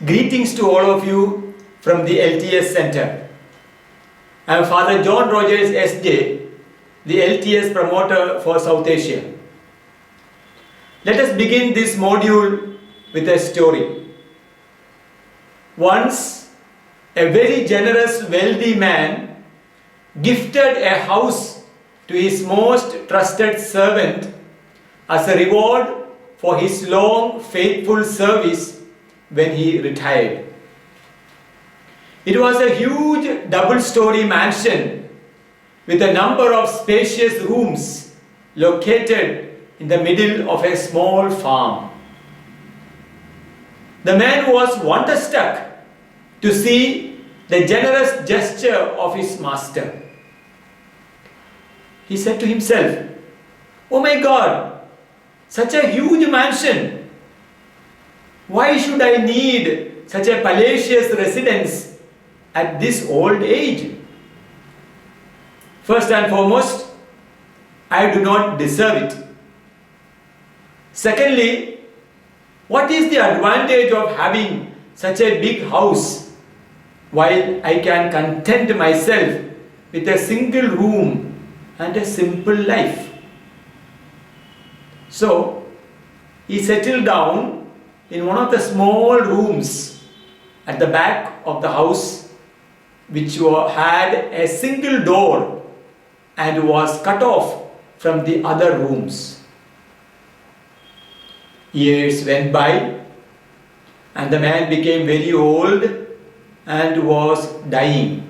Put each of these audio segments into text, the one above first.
Greetings to all of you from the LTS Center. I am Fr.John Rogers, SJ, the LTS promoter for South Asia. Let us begin this module with a story. Once, a very generous, wealthy man gifted a house to his most trusted servant as a reward for his long, faithful service when he retired. It was a huge double-story mansion with a number of spacious rooms located in the middle of a small farm. The man was wonderstruck to see the generous gesture of his master. He said to himself, "Oh my God, such a huge mansion! Why should I need such a palatial residence at this old age? First and foremost, I do not deserve it. Secondly, what is the advantage of having such a big house while I can content myself with a single room and a simple life?" So, he settled down in one of the small rooms at the back of the house, which had a single door and was cut off from the other rooms. Years went by and the man became very old and was dying.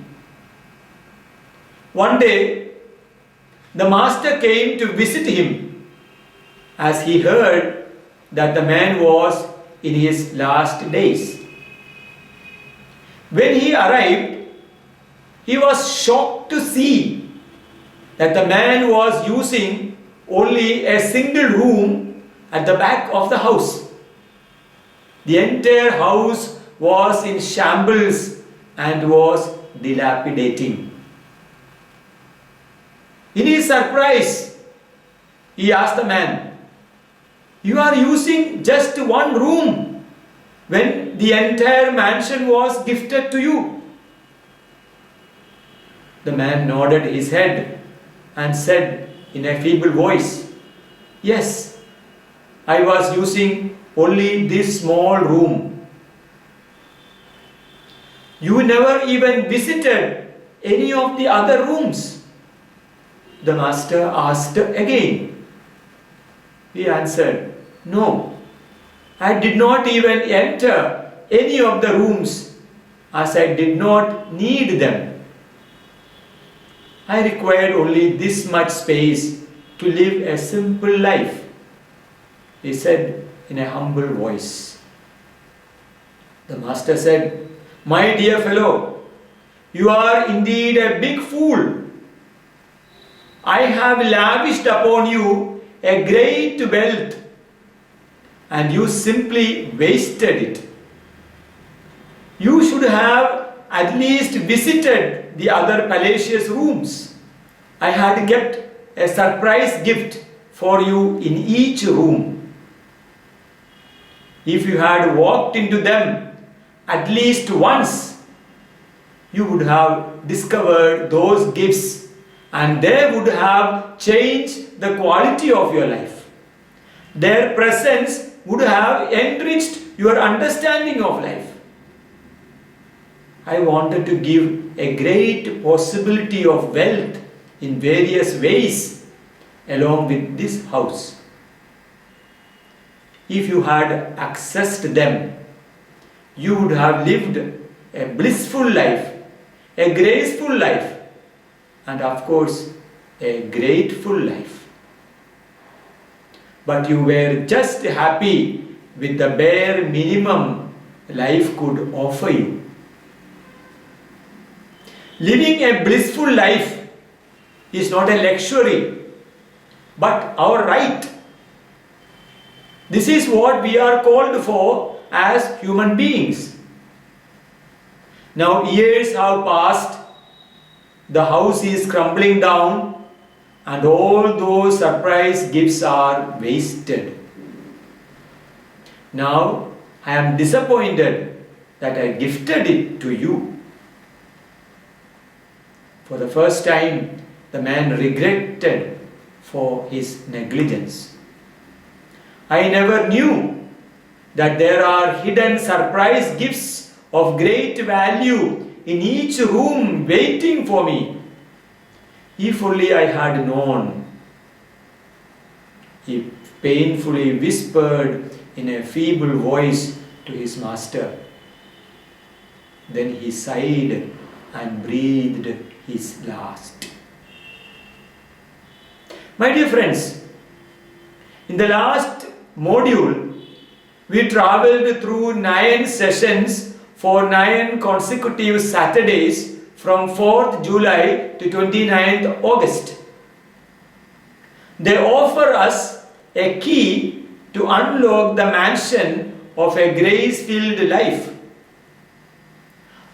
One day, the master came to visit him as he heard that the man was in his last days. When he arrived, he was shocked to see that the man was using only a single room at the back of the house. The entire house was in shambles and was dilapidating. In his surprise, he asked the man, "You are using just one room when the entire mansion was gifted to you?" The man nodded his head and said in a feeble voice, "Yes, I was using only this small room." "You never even visited any of the other rooms?" the master asked again. He answered, "No, I did not even enter any of the rooms as I did not need them. I required only this much space to live a simple life," he said in a humble voice. The master said, "My dear fellow, you are indeed a big fool. I have lavished upon you a great wealth and you simply wasted it. You should have at least visited the other palatial rooms. I had kept a surprise gift for you in each room. If you had walked into them at least once, you would have discovered those gifts and they would have changed the quality of your life. Their presence would have enriched your understanding of life. I wanted to give a great possibility of wealth in various ways along with this house. If you had accessed them, you would have lived a blissful life, a graceful life, and of course, a grateful life. But you were just happy with the bare minimum life could offer you. Living a blissful life is not a luxury, but our right. This is what we are called for as human beings. Now, years have passed. The house is crumbling down and all those surprise gifts are wasted. Now I am disappointed that I gifted it to you. For the first time, the man regretted for his negligence. I never knew that there are hidden surprise gifts of great value in each room waiting for me. If only I had known. He painfully whispered in a feeble voice to his master. Then he sighed and breathed his last. My dear friends, in the last module, we traveled through 9 sessions for 9 consecutive Saturdays from 4th July to 29th August. They offer us a key to unlock the mansion of a grace-filled life.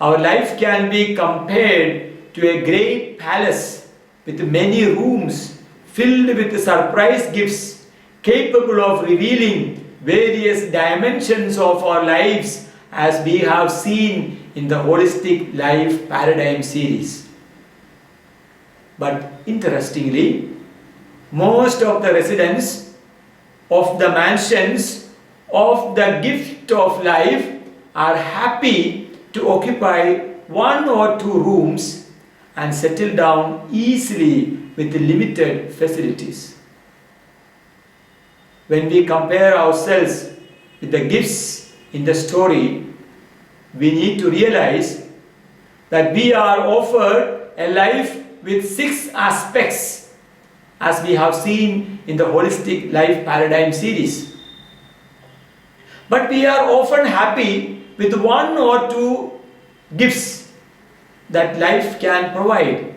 Our life can be compared to a great palace with many rooms filled with surprise gifts capable of revealing various dimensions of our lives, as we have seen in the Holistic Life Paradigm series. But interestingly, most of the residents of the mansions of the gift of life are happy to occupy 1 or 2 rooms and settle down easily with limited facilities. When we compare ourselves with the gifts in the story, we need to realize that we are offered a life with 6 aspects, as we have seen in the Holistic Life Paradigm series. But we are often happy with 1 or 2 gifts that life can provide.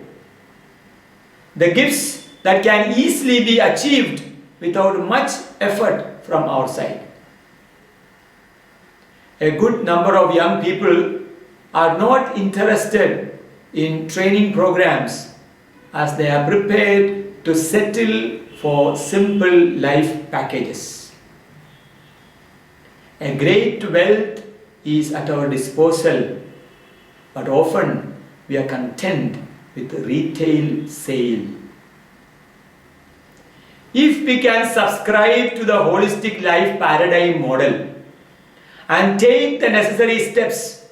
The gifts that can easily be achieved without much effort from our side. A good number of young people are not interested in training programs, as they are prepared to settle for simple life packages. A great wealth is at our disposal, but often we are content with retail sale. If we can subscribe to the Holistic Life Paradigm model and take the necessary steps,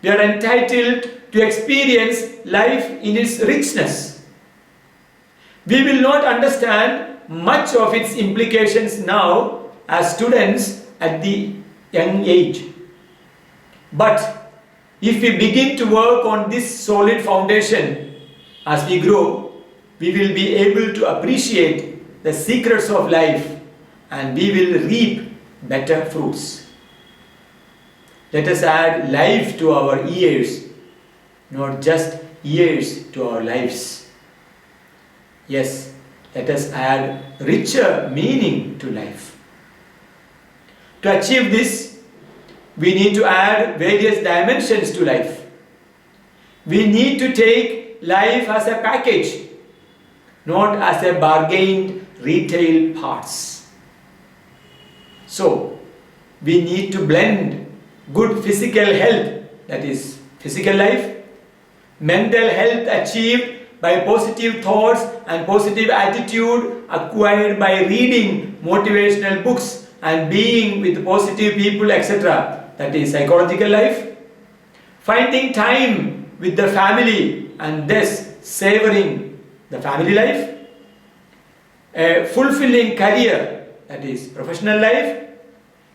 we are entitled to experience life in its richness. We will not understand much of its implications now as students at the young age. But if we begin to work on this solid foundation, as we grow, we will be able to appreciate the secrets of life, and we will reap better fruits. Let us add life to our years, not just years to our lives. Yes, let us add richer meaning to life. To achieve this, we need to add various dimensions to life. We need to take life as a package, not as a bargained retail parts. So, we need to blend good physical health, that is physical life, mental health achieved by positive thoughts and positive attitude acquired by reading motivational books and being with positive people, etc. That is psychological life. Finding time with the family and thus savoring the family life. A fulfilling career, that is professional life.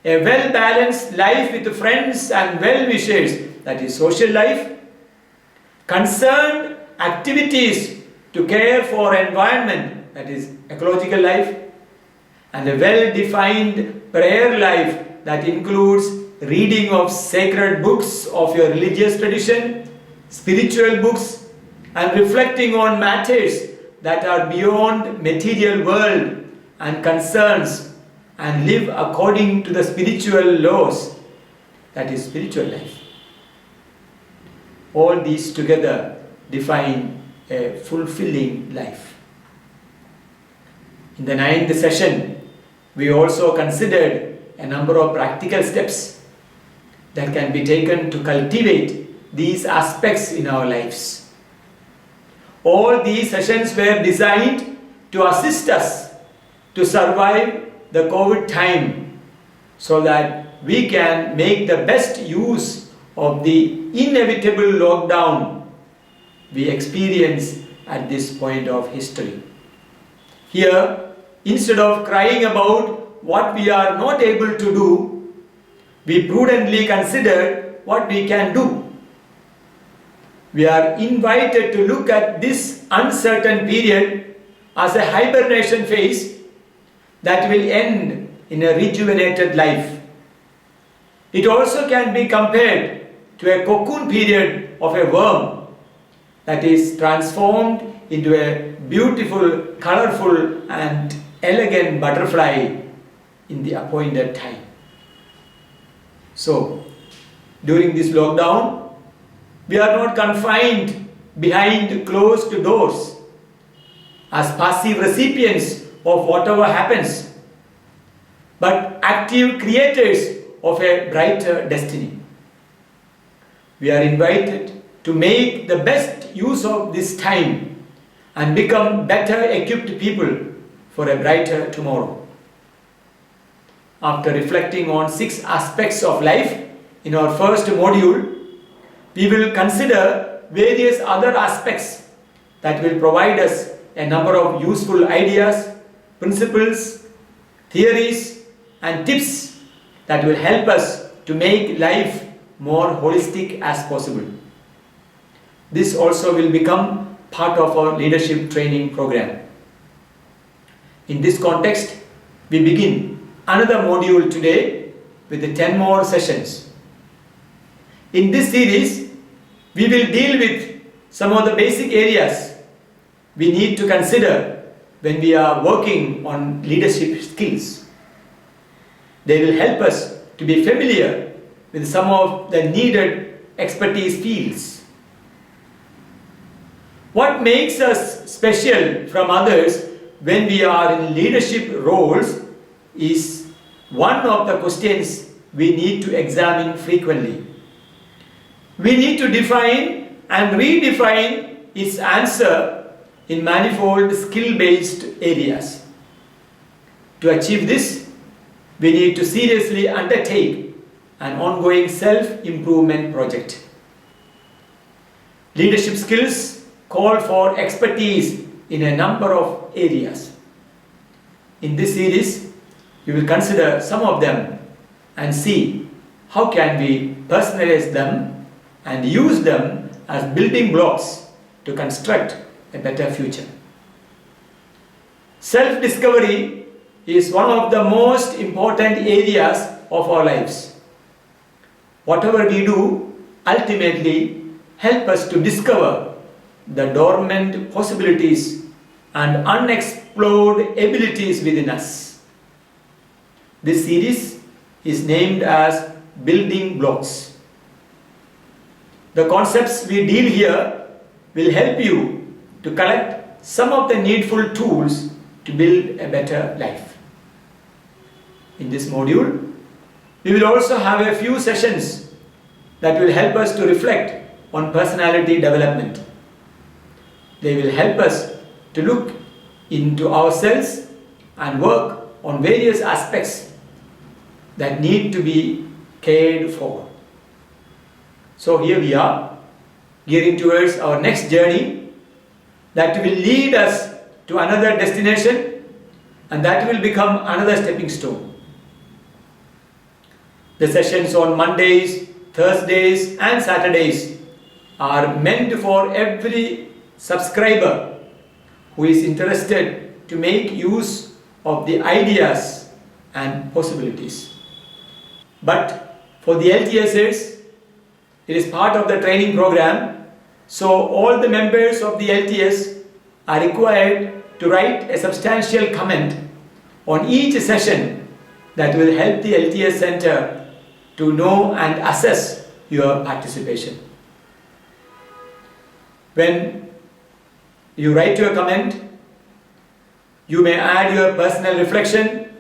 A well-balanced life with friends and well-wishers, that is social life. Concerned activities to care for environment, that is ecological life. And a well-defined prayer life that includes reading of sacred books of your religious tradition, spiritual books, and reflecting on matters that are beyond material world and concerns, and live according to the spiritual laws, that is spiritual life. All these together define a fulfilling life. In the 9th session, we also considered a number of practical steps. that can be taken to cultivate these aspects in our lives. All these sessions were designed to assist us to survive the COVID time so that we can make the best use of the inevitable lockdown we experience at this point of history. Here, instead of crying about what we are not able to do, we prudently consider what we can do. We are invited to look at this uncertain period as a hibernation phase that will end in a rejuvenated life. It also can be compared to a cocoon period of a worm that is transformed into a beautiful, colorful and elegant butterfly in the appointed time. So, during this lockdown, we are not confined behind closed doors as passive recipients of whatever happens, but active creators of a brighter destiny. We are invited to make the best use of this time and become better equipped people for a brighter tomorrow. After reflecting on 6 aspects of life in our first module, we will consider various other aspects that will provide us a number of useful ideas, principles, theories and tips that will help us to make life more holistic as possible. This also will become part of our leadership training program. In this context, we begin another module today with the 10 more sessions. In this series, we will deal with some of the basic areas we need to consider when we are working on leadership skills. They will help us to be familiar with some of the needed expertise fields. What makes us special from others when we are in leadership roles is one of the questions we need to examine frequently. We need to define and redefine its answer in manifold skill-based areas. To achieve this, we need to seriously undertake an ongoing self-improvement project. Leadership skills call for expertise in a number of areas. In this series, we will consider some of them and see how can we personalize them and use them as building blocks to construct a better future. Self-discovery is one of the most important areas of our lives. Whatever we do ultimately help us to discover the dormant possibilities and unexplored abilities within us. This series is named as Building Blocks. The concepts we deal here will help you to collect some of the needful tools to build a better life. In this module, we will also have a few sessions that will help us to reflect on personality development. They will help us to look into ourselves and work on various aspects that need to be cared for. So here we are, gearing towards our next journey that will lead us to another destination and that will become another stepping stone. The sessions on Mondays, Thursdays and Saturdays are meant for every subscriber who is interested to make use of the ideas and possibilities. But for the LTSers, it is part of the training program, so all the members of the LTS are required to write a substantial comment on each session that will help the LTS Center to know and assess your participation. When you write your comment, you may add your personal reflection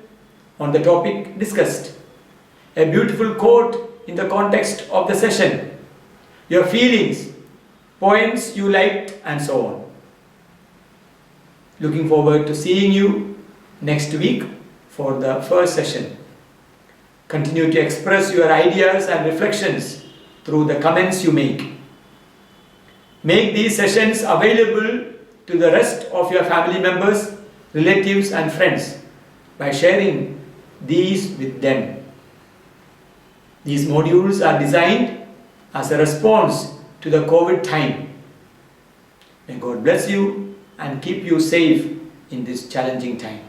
on the topic discussed. A beautiful quote in the context of the session, your feelings, poems you liked, and so on. Looking forward to seeing you next week for the first session. Continue to express your ideas and reflections through the comments you make. Make these sessions available to the rest of your family members, relatives, and friends by sharing these with them. These modules are designed as a response to the COVID time. May God bless you and keep you safe in this challenging time.